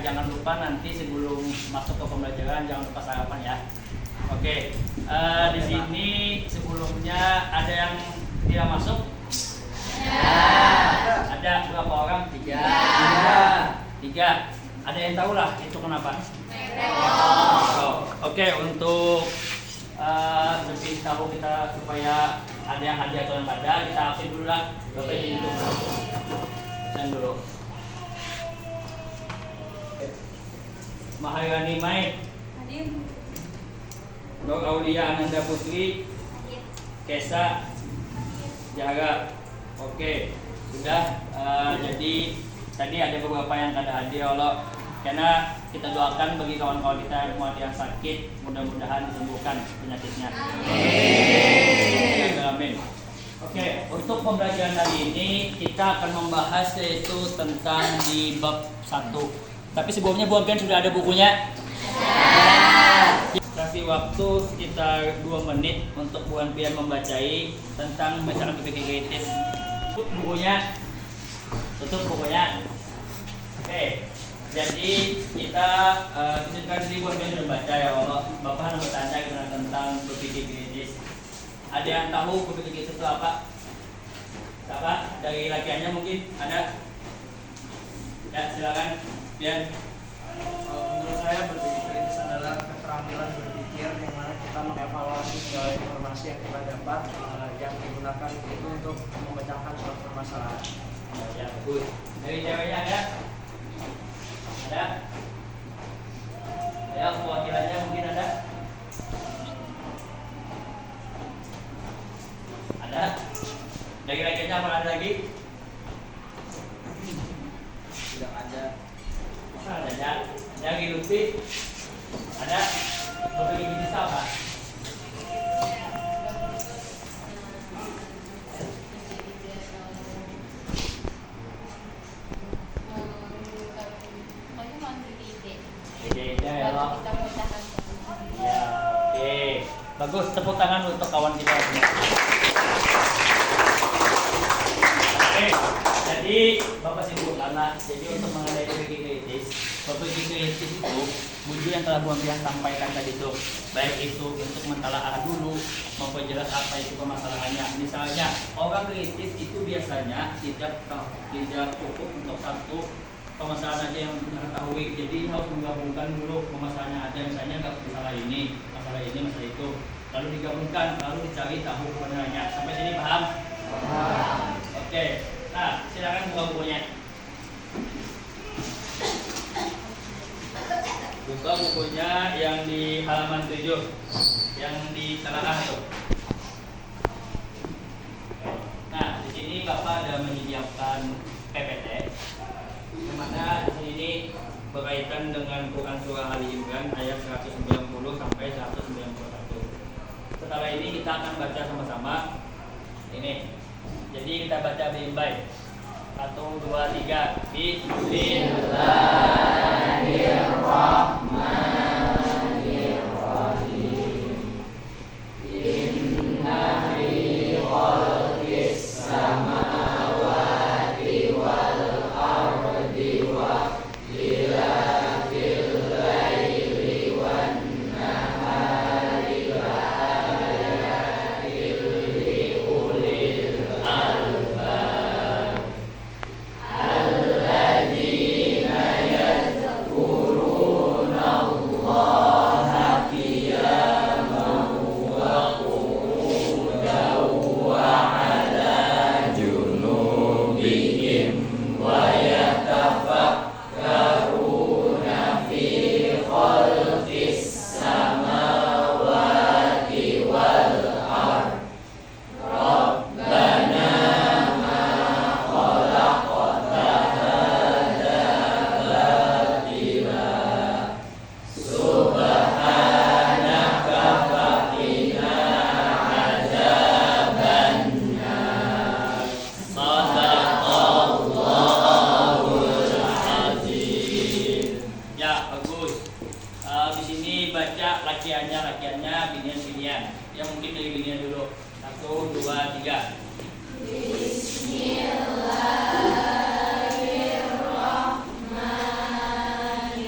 jangan lupa nanti sebelum masuk ke pembelajaran jangan lupa sarapan ya. Oke, di sini sebelumnya ada yang tidak masuk? Ada berapa orang? Tiga. Ada yang tahu lah itu kenapa? Oke, untuk lebih tahu kita supaya ada yang hadir atau yang ada, kita absen dulu lah. Bapak ini dulu. Absen dulu. Maharani Mai. Hadir. Nur Aulia Ananda Putri. Kesa Jaga. Oke, sudah. Jadi tadi ada beberapa yang kada hadir Allah. Karena kita doakan bagi kawan-kawan kita yang sakit, mudah-mudahan disembuhkan penyakitnya. Amin. Oke, untuk pembelajaran hari ini kita akan membahas yaitu tentang di bab 1. Tapi sebelumnya Bu Ampian sudah ada bukunya? Kasih waktu sekitar 2 menit untuk Bu Ampian membacai tentang masalah berpikir kritis. Bukunya, tutup bukunya. Oke. Jadi kita izinkan diri buat yang membaca ya Allah. Bapak nak bertanya tentang berpikir kritis. Ada yang tahu berpikir kritis itu apa? Siapa? Dari laki-laki mungkin ada? Ya silakan. Biar. Menurut saya berpikir kritis adalah keterampilan berpikir yang mana kita mengevaluasi segala informasi yang kita dapat yang digunakan itu untuk memecahkan suatu permasalahan. Ya bagus. Dari ceweknya ada? Ada? Ya, perwakilannya mungkin ada? Ada? Dari laki-lakinya apa ada lagi? Tidak ada. Masa ada ya? Dari Lutfi? Ada? Berpikir kritis apa? Ya, oke. Bagus, tepuk tangan untuk kawan kita semua. Oke, jadi Bapak simpulkan lah. Jadi untuk mengenai berpikir kritis itu wujud yang telah Bu Ampian sampaikan tadi itu, baik itu untuk mentalaah dulu, memperjelas apa itu permasalahannya. Misalnya orang kritis itu biasanya tidak cukup untuk satu permasalahan aja yang mengetahui, jadi harus menggabungkan dulu permasalahannya ada, misalnya masalah ini, masalah itu, lalu digabungkan, lalu dicari tahu kebenarannya. Sampai sini paham? Paham. Oke, nah silakan buka bukunya. Buka bukunya yang di halaman 7, yang di telaah itu. Nah di sini Bapak ada menyiapkan PPT. Yang mana ini berkaitan dengan Quran Surah Ali Imran ayat 190 sampai 191. Setelah ini kita akan baca sama-sama. Ini. Jadi kita baca baik-baik. 1, 2, 3. Bismillahirrahmanirrahim. Inna fi khalqis samawati wal ardi wa ikhtilafil laili wan nahari la ayatin li ulil albab alladzina yadhkuruna Allaha qiyaman wa qu'udan wa 'ala junubihim wa yatafakkaruna fi khalqis samawati wal ardh Rabbana ma khalaqta hadza batila subhanaka faqina adzabannar. Sadaqallahul azim. Ya, bagus. Di sini baca lakiannya, binian. Yang mungkin dari binian dulu. 1, 2, 3. Bismillahirrahmanirrahim.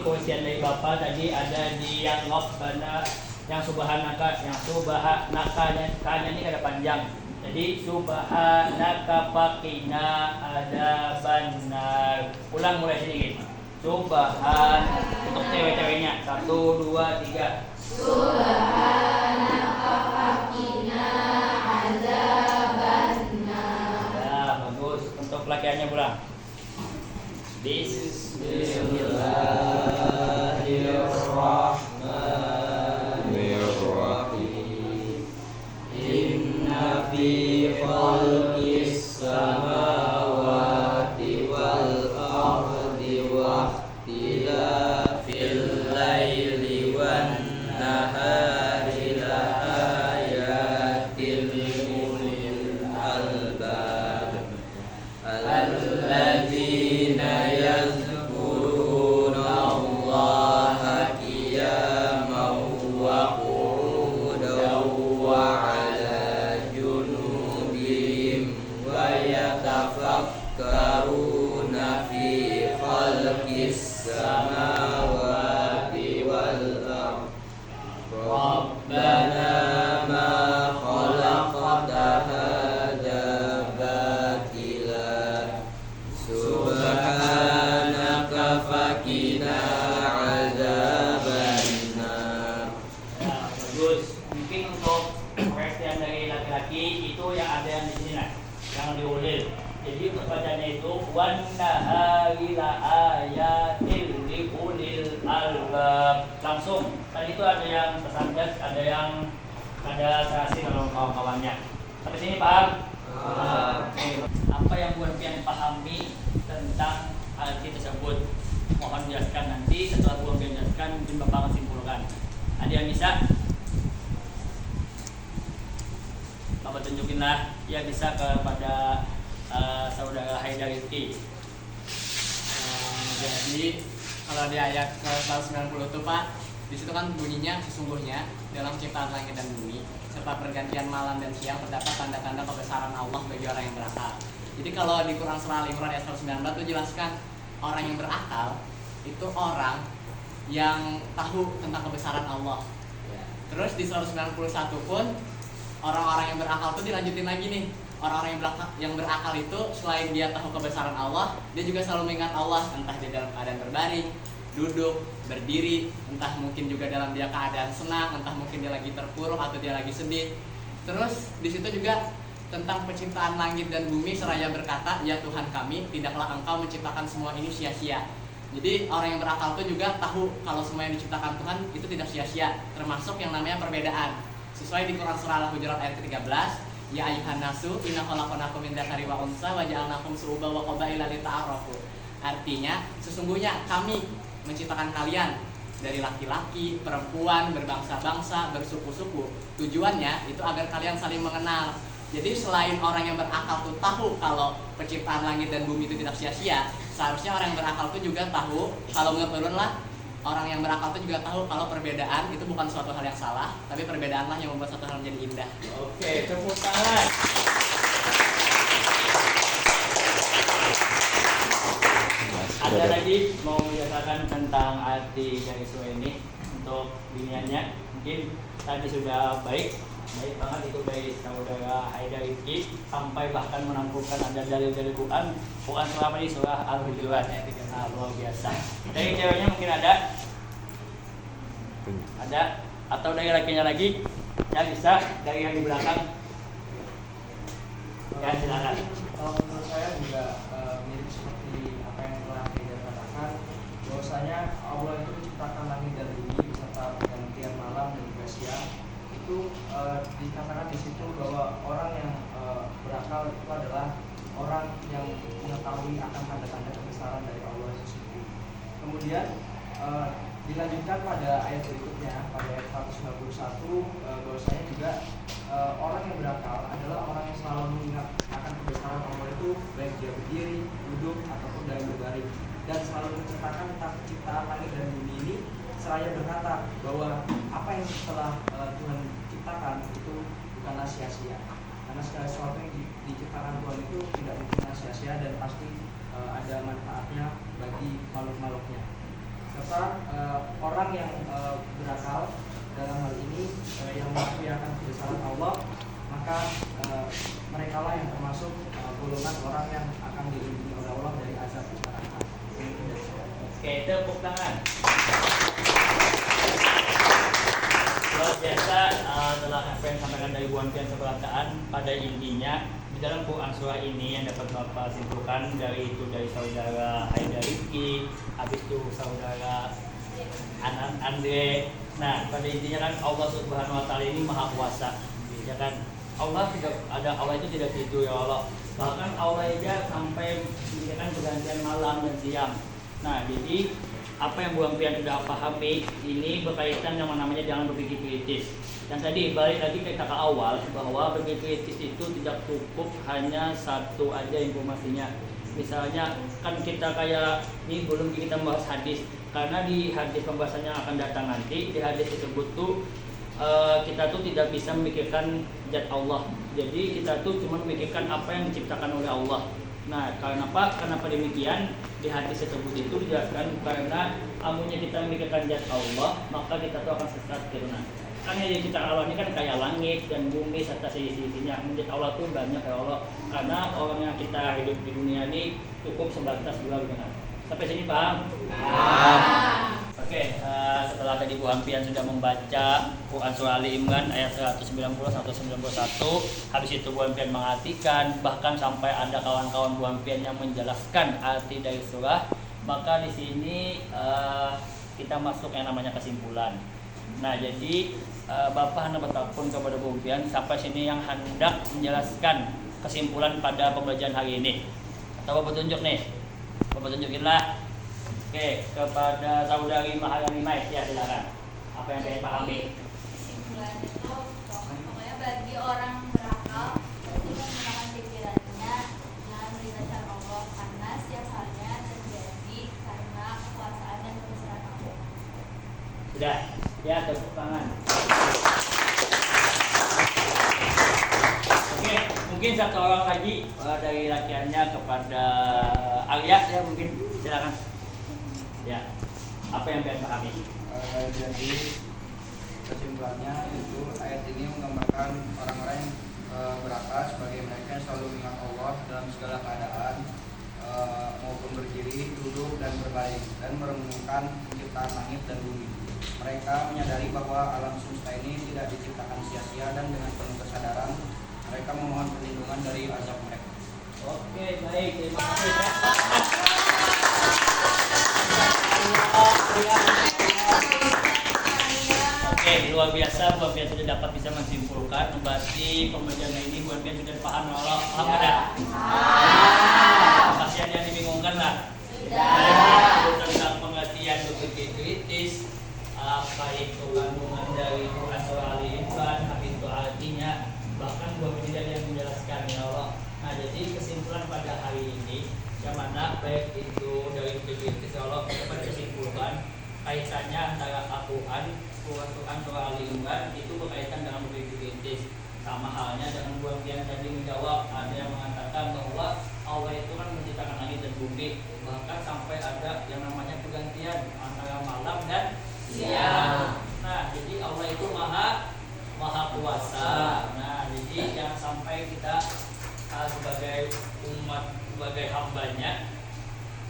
kewajiban dari Bapak tadi ada di yang Rabbana, yang subhanaka, kanya ini ada panjang. Jadi subhanaka faqina adzabannar. Ulang mulai sedikit. Subhan untuk cewek-ceweknya. 1 2 3. Subhanaka faqina adzabannar. Ya, bagus. Untuk laki-lakinya pulang. Bismillahirrahmanirrahim. Inna fi khalqis samawati wal ardi wa ikhtilafil laili wan nahari la ayatin ulil albab alladzina yazkuruna Allaha qiyaman wa qu'udan wa 'ala junubihim wa yatafakkaruna fi khalqis samawati wal ardi Rabbana ma khalaqta hadza batila subhanaka faqina adzabannar. Ya, bagus. Mungkin untuk pengertian dari laki-laki itu yang ada yang di sini lah, yang diulil. Jadi untuk bacanya itu wan nahari la ayatil li ulil albab. Langsung. Tadi itu ada yang tersandat, ada serasi kalau kawan-kawannya. Sampai sini paham? Oke. Apa yang buat pian pahami tentang arti tersebut? Mohon jelaskan nanti setelah buat pian jelaskan mungkin Bapak akan simpulkan. Ada yang bisa? Bapak tunjukinlah yang bisa kepada saudara Haidar Rizki. Jadi kalau di ayat ke 190 itu Pak, di situ kan bunyinya sesungguhnya dalam ciptaan langit dan bumi serta pergantian malam dan siang terdapat tanda-tanda kebesaran Allah bagi orang yang berakal. Jadi kalau di Quran surah Al-Imran ayat 119 itu jelaskan orang yang berakal itu orang yang tahu tentang kebesaran Allah. Terus di 191 pun orang-orang yang berakal itu dilanjutin lagi nih. Orang-orang yang berakal itu selain dia tahu kebesaran Allah, dia juga selalu mengingat Allah, entah dia dalam keadaan berbaring, duduk, berdiri, entah mungkin juga dalam dia keadaan senang, entah mungkin dia lagi terpuruk atau dia lagi sedih. Terus di situ juga tentang penciptaan langit dan bumi seraya berkata, ya Tuhan kami, tidaklah Engkau menciptakan semua ini sia-sia. Jadi orang yang berakal itu juga tahu kalau semua yang diciptakan Tuhan itu tidak sia-sia, termasuk yang namanya perbedaan. Sesuai di Quran surah Al-Hujurat ayat 13, ya ayuhan nasu inna khalaqnakum min dzakari wa unsa wa ja'alnakum syu'uban wa qabaila lita'arafu. Artinya sesungguhnya kami menciptakan kalian dari laki-laki, perempuan, berbangsa-bangsa, bersuku-suku. Tujuannya itu agar kalian saling mengenal. Jadi selain orang yang berakal itu tahu kalau penciptaan langit dan bumi itu tidak sia-sia, seharusnya orang yang berakal itu juga tahu, kalau menurut ulun lah, orang yang berakal itu juga tahu kalau perbedaan itu bukan suatu hal yang salah, tapi perbedaanlah yang membuat suatu hal menjadi indah. Oke, tepuk tangan. Ada lagi mau menjelaskan tentang arti dari surah ini untuk biniannya? Mungkin tadi sudah baik banget itu dari saudara Haidar Rizki sampai bahkan menampilkan ada dalil-dalil Quran surah apa ini, surah Al-Hujurat. Luar biasa. Dari ceweknya mungkin ada atau dari lakinya lagi yang bisa dari yang di belakang. Ya silakan. Kalau menurut saya juga mirip seperti apa yang telah Haidar katakan, bahwasanya Allah itu menciptakan langit dan bumi beserta pergantian malam dan juga siang. Itu dikatakan di situ bahwa orang yang berakal itu adalah orang yang mengetahui akan tanda-tanda kebesaran dari Allah itu sendiri. Kemudian dilanjutkan pada ayat berikutnya, pada ayat 191, bahwasanya juga orang yang berakal adalah orang yang selalu mengingat akan kebesaran Allah itu, baik dia berdiri, duduk, ataupun dalam berbaring, dan selalu menceritakan tentang penciptaan langit dan bumi ini, seraya berkata bahwa apa yang telah Tuhan ciptakan itu bukanlah sia-sia, karena segala sesuatu yang diciptakan Tuhan itu tidak mungkin sia-sia dan pasti ada manfaatnya bagi makhluk-makhluknya. serta orang yang berakal dalam hal ini yang mengaku kebesaran Allah, maka mereka lah yang termasuk golongan orang yang akan dilindungi oleh Allah dari azab neraka. Oke, tepuk tangan. Luar biasa telah apa yang disampaikan dari Bu Anfian Sebelakaan. Pada intinya di dalam Quran surah ini yang dapat Bapak simpulkan dari saudara Haidar Rifki, habis itu saudara Anan Andre. Nah, pada intinya kan Allah Subhanahu wa taala ini Maha Kuasa. Ya kan? Allah itu tidak gitu ya Allah. Bahkan Allah aja sampai menyediakan pergantian malam dan siang. Nah, jadi apa yang Bu Ampian sudah pahami ini berkaitan dengan namanya jangan berpikir kritis. Dan tadi balik lagi ke kata awal bahwa berpikir kritis itu tidak cukup hanya satu aja informasinya. Misalnya kan kita kayak ini belum kita bahas hadis, karena di hadis pembahasannya akan datang nanti, di hadis tersebut tuh kita tuh tidak bisa memikirkan zat Allah. Jadi kita tuh cuma memikirkan apa yang diciptakan oleh Allah. Nah, kenapa demikian? Di hadis tersebut itu dijelaskan karena amunnya kita memikirkan zat Allah, maka kita tuh akan sesat karena kan yang kita alami kan kayak langit dan bumi serta sisi-sisinya. Menjadi Allah tuh banyak ya Allah. Karena orang yang kita hidup di dunia ini cukup sebatas dua dengan. Sampai sini paham? Oke, setelah tadi Bu Ampian sudah membaca Quran Surah Ali Imran ayat 190-191, habis itu Bu Ampian mengartikan, bahkan sampai ada kawan-kawan Bu Ampian yang menjelaskan arti dari surah, maka di sini kita masuk yang namanya kesimpulan. Nah, jadi Bapak hendak bertelepon kepada Bu Ampian sampai sini yang hendak menjelaskan kesimpulan pada pembelajaran hari ini. Atau Bapak tunjuk nih, Bapak tunjukinlah. Oke, kepada saudari Maharani Mait, ya silakan. Apa yang saya pahami? Kesimpulan itu pokoknya bagi orang berakal itu menggunakan pikirannya dengan melibatkan Allah, karena setiap halnya terjadi karena kekuasaan dan kebesaran Allah. Sudah, ya tepuk tangan. Oke, mungkin satu orang lagi dari latihannya kepada Arya, ya mungkin silakan. Ya, apa yang kalian pahami? Jadi kesimpulannya itu ayat ini menggambarkan orang-orang yang berakal sebagai mereka yang selalu mengingat Allah dalam segala keadaan, maupun berdiri, duduk dan berbaring, dan merenungkan penciptaan langit dan bumi. Mereka menyadari bahwa alam semesta ini tidak diciptakan sia-sia, dan dengan penuh kesadaran mereka memohon perlindungan dari azab mereka. Oke, baik, terima kasih. Oke, luar biasa. Bu Ampian sudah dapat bisa menyimpulkan berarti pembelajaran ini Bu Ampian sudah paham Allah. Paham tidak? Masih ada yang dibingungkan lah? Tentang pengertian berpikir kritis, apa itu kandungan dari Quran Surah Ali Imran, apa itu artinya, bahkan Bu Ampian tidak yang menjelaskan ya Allah. Nah, jadi kesimpulan pada hari ini yang mana baik itu dari kritis Allah dapat disimpulkan kaitannya antara Al-Quran Surah Ali Imran itu berkaitan dengan berpikir kritis. Sama halnya dengan Bu Ampian tadi menjawab, ada yang mengatakan bahwa Allah itu kan menciptakan langit dan bumi, bahkan sampai ada yang namanya pergantian antara malam dan siang. Nah, jadi Allah itu maha kuasa. Nah, jadi jangan sampai kita sebagai umat, sebagai hambanya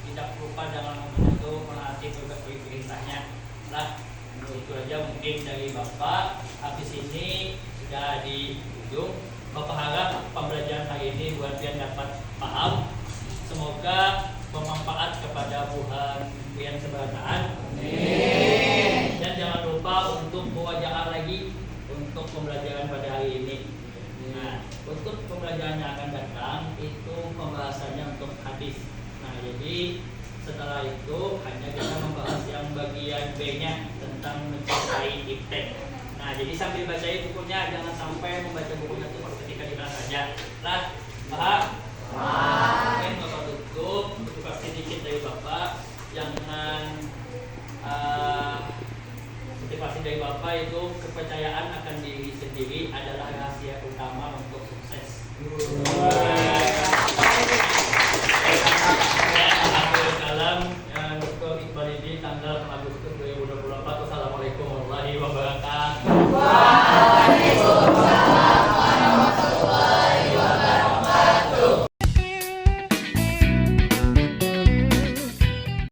tidak lupa dengan membantu menaati perintahnya. Nah, itu aja mungkin dari Bapak. Habis ini sudah di ujung. Bapak harap pembelajaran hari ini Bu Ampian dapat paham. Semoga bermanfaat kepada Bu Ampian Sebelakaan. Dan jangan lupa untuk mewajahkan lagi untuk pembelajaran pada hari ini. Nah, untuk pembelajaran yang akan datang itu pembahasannya untuk hadis. Nah, jadi setelah itu hanya kita membahas yang bagian B-nya tentang mencintai iptek. Nah, jadi sambil baca bukunya, jangan sampai membaca bukunya itu ketika di kelas saja. Nah,